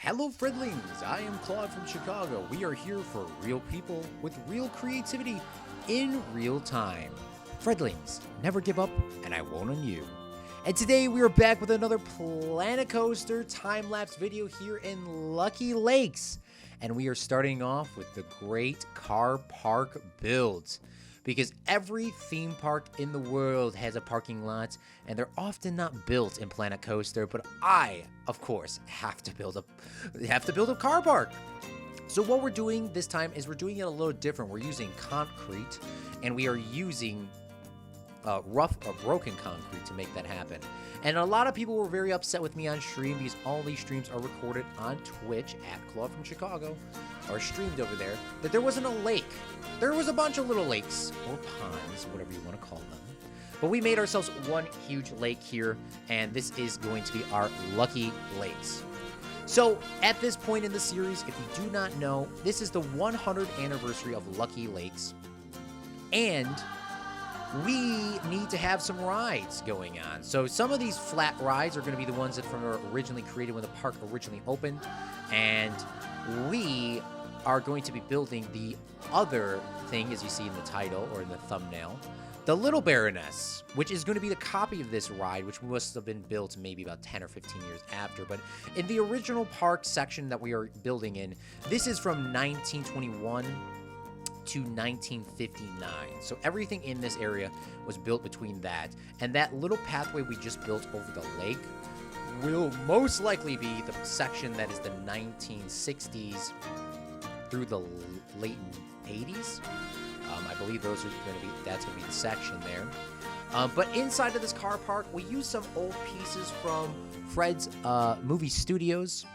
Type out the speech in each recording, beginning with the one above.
Hello, Fredlings! I am Claude from Chicago. We are here for real people with real creativity in real time. Fredlings, never give up, and I won't on you. And today we are back with another Planet Coaster time-lapse video here in Lucky Lakes. And we are starting off with the great car park builds. Because every theme park in the world has a parking lot, and they're often not built in Planet Coaster, but I, of course, have to build a car park. So what we're doing this time is we're doing it a little different. We're using concrete, and we are using rough or broken concrete to make that happen. And a lot of people were very upset with me on stream because all these streams are recorded on Twitch at Claude from Chicago, or streamed over there, that there wasn't a lake. There was a bunch of little lakes, or ponds, whatever you want to call them. But we made ourselves one huge lake here, and this is going to be our Lucky Lakes. So, at this point in the series, if you do not know, this is the 100th anniversary of Lucky Lakes, and we need to have some rides going on. So some of these flat rides are going to be the ones that were originally created when the park originally opened, and we are going to be building the other thing, as you see in the title or in the thumbnail, the Little Baroness, which is going to be the copy of this ride, which must have been built maybe about 10 or 15 years after. But in the original park section that we are building in, this is from 1921 to 1959. So everything in this area was built between that. And that little pathway we just built over the lake will most likely be the section that is the 1960s through the late 80s. I believe that's going to be the section there. But inside of this car park, we use some old pieces from Fred's movie studios.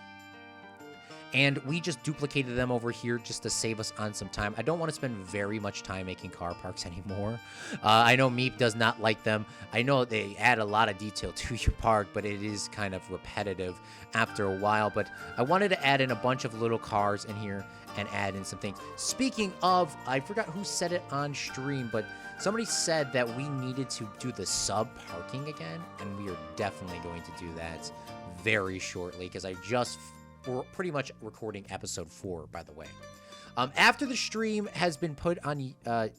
And we just duplicated them over here just to save us on some time. I don't want to spend very much time making car parks anymore. I know Meep does not like them. I know they add a lot of detail to your park, but it is kind of repetitive after a while. But I wanted to add in a bunch of little cars in here and add in some things. Speaking of, I forgot who said it on stream, but somebody said that we needed to do the sub parking again, and we are definitely going to do that very shortly because we're pretty much recording episode 4, by the way. After the stream has been put on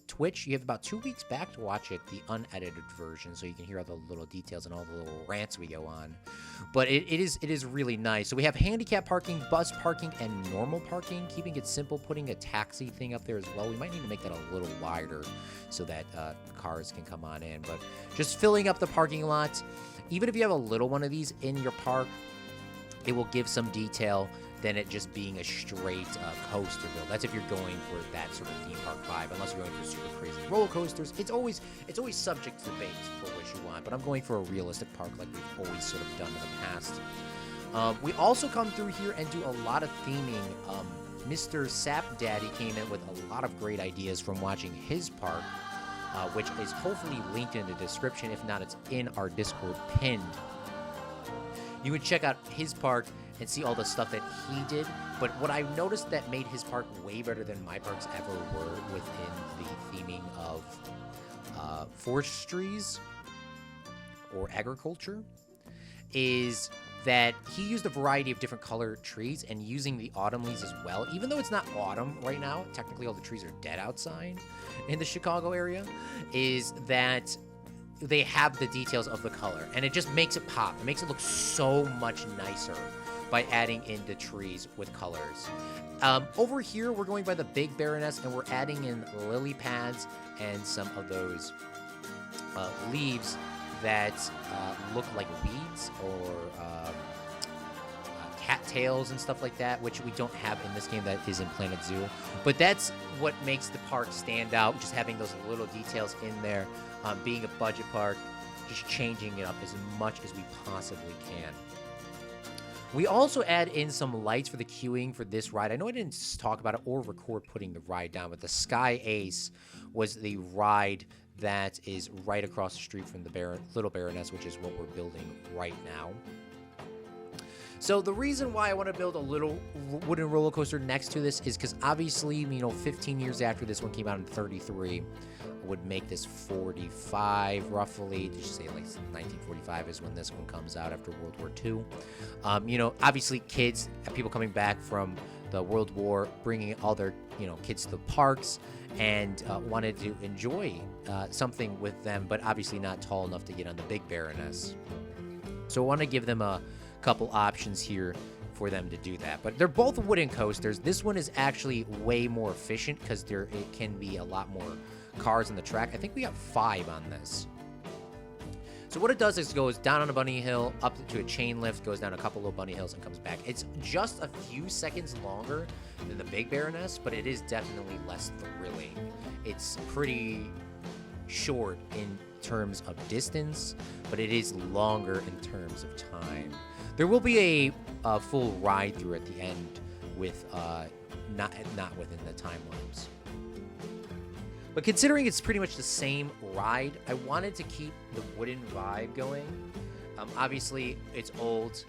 Twitch, you have about 2 weeks back to watch it, the unedited version, so you can hear all the little details and all the little rants we go on. But it is really nice. So we have handicap parking, bus parking, and normal parking, keeping it simple, putting a taxi thing up there as well. We might need to make that a little wider so that cars can come on in. But just filling up the parking lot. Even if you have a little one of these in your park, it will give some detail than it just being a straight coaster build. That's if you're going for that sort of theme park vibe. Unless you're going for super crazy roller coasters, it's always subject to debate for what you want. But I'm going for a realistic park like we've always sort of done in the past. We also come through here and do a lot of theming. Mr. Sap Daddy came in with a lot of great ideas from watching his park, which is hopefully linked in the description. If not, it's in our Discord pinned. You would check out his park and see all the stuff that he did. But what I noticed that made his park way better than my parks ever were within the theming of forestries or agriculture is that he used a variety of different color trees and using the autumn leaves as well. Even though it's not autumn right now, technically all the trees are dead outside in the Chicago area, is that they have the details of the color, and it just makes it pop. It makes it look so much nicer by adding in the trees with colors. Over here, we're going by the Big Baroness, and we're adding in lily pads and some of those leaves that look like weeds or cattails and stuff like that, which we don't have in this game that is in Planet Zoo. But that's what makes the park stand out, just having those little details in there. Being a budget park, just changing it up as much as we possibly can. We also add in some lights for the queuing for this ride. I know I didn't talk about it or record putting the ride down, but the Sky Ace was the ride that is right across the street from the Little Baroness, which is what we're building right now. So the reason why I want to build a little wooden roller coaster next to this is because obviously, 15 years after this one came out in 33, would make this 45 roughly. Did you say like 1945 is when this one comes out after World War II? Obviously kids, people coming back from the World War, bringing all their kids to the parks and wanted to enjoy something with them, but obviously not tall enough to get on the Big Baroness. So I want to give them a couple options here for them to do that. But they're both wooden coasters. This one is actually way more efficient because it can be a lot more cars on the track. I think we got 5 on this. So what it does is it goes down on a bunny hill, up to a chain lift, goes down a couple of bunny hills, and comes back. It's just a few seconds longer than the Big Baroness, but it is definitely less thrilling. It's pretty short in terms of distance, but it is longer in terms of time. There will be a full ride through at the end with not within the time lapse. But considering it's pretty much the same ride, I wanted to keep the wooden vibe going. Obviously, it's old.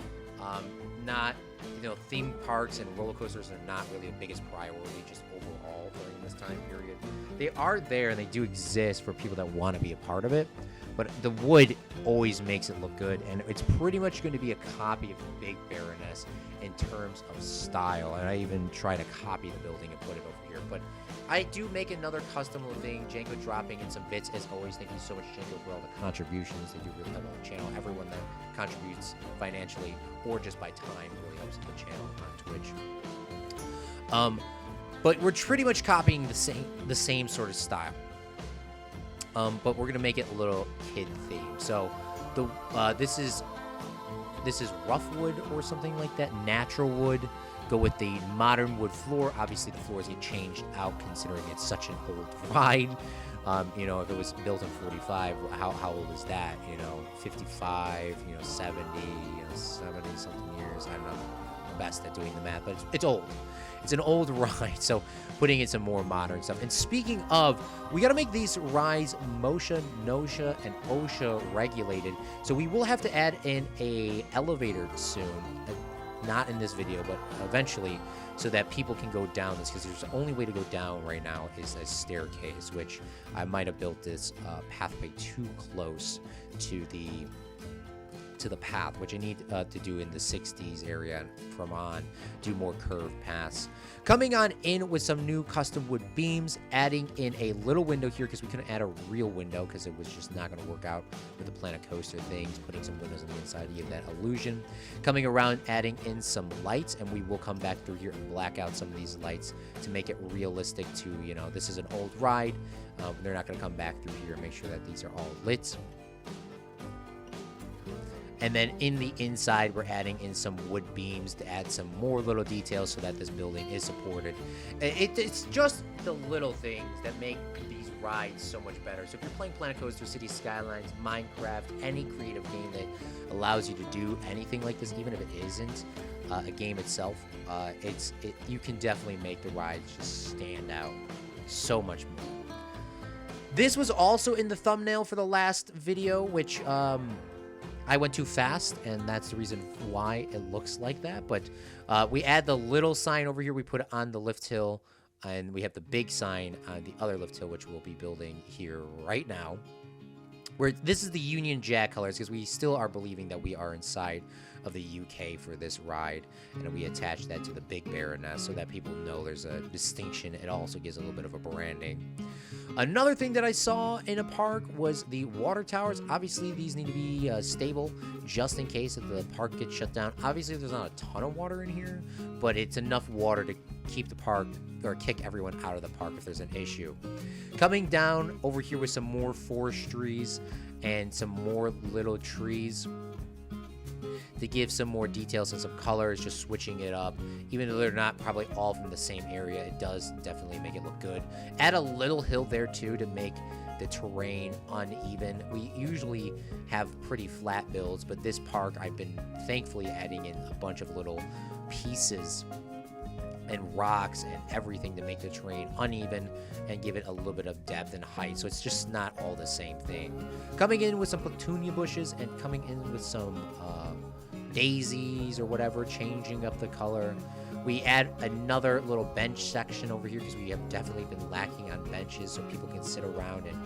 Theme parks and roller coasters are not really the biggest priority just overall during this time period. They are there and they do exist for people that want to be a part of it. But the wood always makes it look good, and it's pretty much going to be a copy of the Big Baroness in terms of style. And I even try to copy the building and put it over here. But I do make another custom little thing, Django dropping in some bits as always. Thank you so much, Django, for all the contributions. They do really help on the channel. Everyone that contributes financially or just by time really helps the channel on Twitch. But we're pretty much copying the same sort of style. But we're gonna make it a little kid theme. So this is rough wood or something like that, natural wood. Go with the modern wood floor. Obviously, the floors get changed out considering it's such an old ride. If it was built in 45, how old is that? 55, 70, 70 something years. I don't know. I'm best at doing the math, but it's old. It's an old ride, so putting in some more modern stuff. And speaking of, we got to make these rides MOSHA, NOSHA, and OSHA regulated. So we will have to add in a elevator soon. Not in this video, but eventually, so that people can go down this, because there's the only way to go down right now is a staircase, which I might have built this pathway too close to the path, which I need to do in the 60s area and from on, do more curved paths. Coming on in with some new custom wood beams, adding in a little window here because we couldn't add a real window because it was just not going to work out with the Planet Coaster things, putting some windows on the inside to give that illusion. Coming around, adding in some lights, and we will come back through here and black out some of these lights to make it realistic to, this is an old ride. They're not going to come back through here and make sure that these are all lit. And then in the inside, we're adding in some wood beams to add some more little details so that this building is supported. It's just the little things that make these rides so much better. So if you're playing Planet Coaster, City Skylines, Minecraft, any creative game that allows you to do anything like this, even if it isn't a game itself, you can definitely make the rides just stand out so much more. This was also in the thumbnail for the last video, which I went too fast, and that's the reason why it looks like that. But we add the little sign over here. We put it on the lift hill, and we have the big sign on the other lift hill, which we'll be building here right now. Where this is the Union Jack colors, because we still are believing that we are inside of the UK for this ride, and we attach that to the Big Baroness so that people know there's a distinction. It also gives a little bit of a branding. Another thing that I saw in a park was the water towers. Obviously, these need to be stable just in case if the park gets shut down. Obviously, there's not a ton of water in here, but it's enough water to keep the park or kick everyone out of the park if there's an issue. Coming down over here with some more forest trees and some more little trees to give some more details and some colors, just switching it up. Even though they're not probably all from the same area, it does definitely make it look good. Add a little hill there too to make the terrain uneven. We usually have pretty flat builds, but this park I've been thankfully adding in a bunch of little pieces and rocks and everything to make the terrain uneven and give it a little bit of depth and height, so it's just not all the same thing. Coming in with some petunia bushes and coming in with some daisies or whatever, changing up the color. We add another little bench section over here because we have definitely been lacking on benches so people can sit around and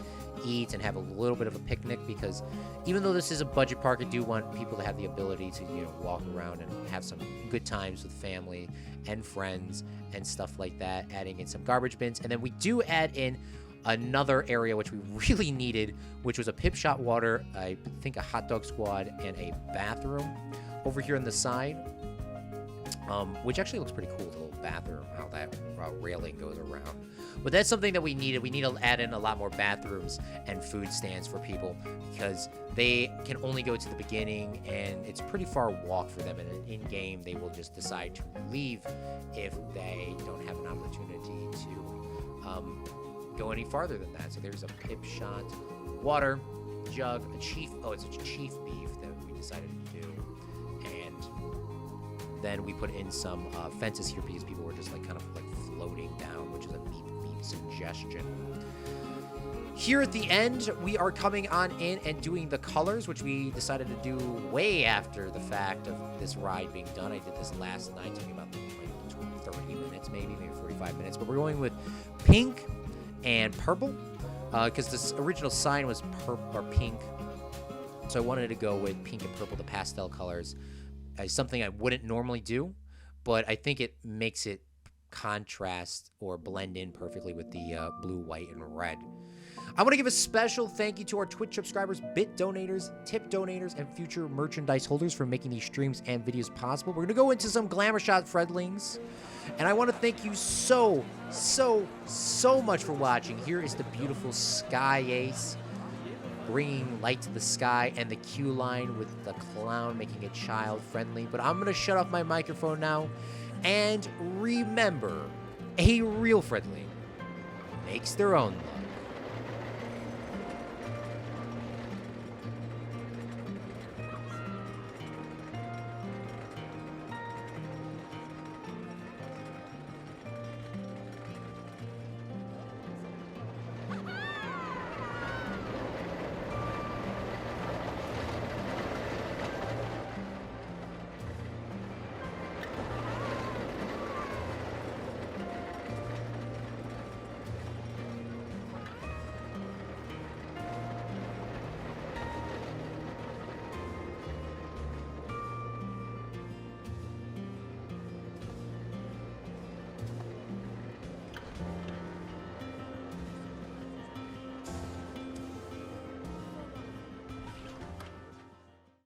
eat and have a little bit of a picnic, because even though this is a budget park, I do want people to have the ability to, walk around and have some good times with family and friends and stuff like that, adding in some garbage bins. And then we do add in another area which we really needed, which was a pip shot water, I think a hot dog squad, and a bathroom over here on the side, which actually looks pretty cool, the little bathroom, how that railing goes around. But that's something that we needed. We need to add in a lot more bathrooms and food stands for people, because they can only go to the beginning, and it's a pretty far walk for them. And in-game, they will just decide to leave if they don't have an opportunity to go any farther than that. So there's a pip shot, water, jug, it's a chief beef that we decided to do. And then we put in some fences here because people were just kind of floating down, which is a neat suggestion. Here at the end, we are coming on in and doing the colors, which we decided to do way after the fact of this ride being done. I did this last night. It took me about 30 minutes, maybe 45 minutes. But we're going with pink and purple because this original sign was pink. So I wanted to go with pink and purple, the pastel colors. Something I wouldn't normally do, but I think it makes it contrast or blend in perfectly with the blue, white, and red. I want to give a special thank you to our Twitch subscribers, bit donators, tip donators, and future merchandise holders for making these streams and videos possible. We're going to go into some glamour shot Fredlings, and I want to thank you so much for watching. Here is the beautiful Sky Ace, bringing light to the sky, and the queue line with the clown, making it child-friendly. But I'm going to shut off my microphone now. And remember, a real Fredling makes their own luck.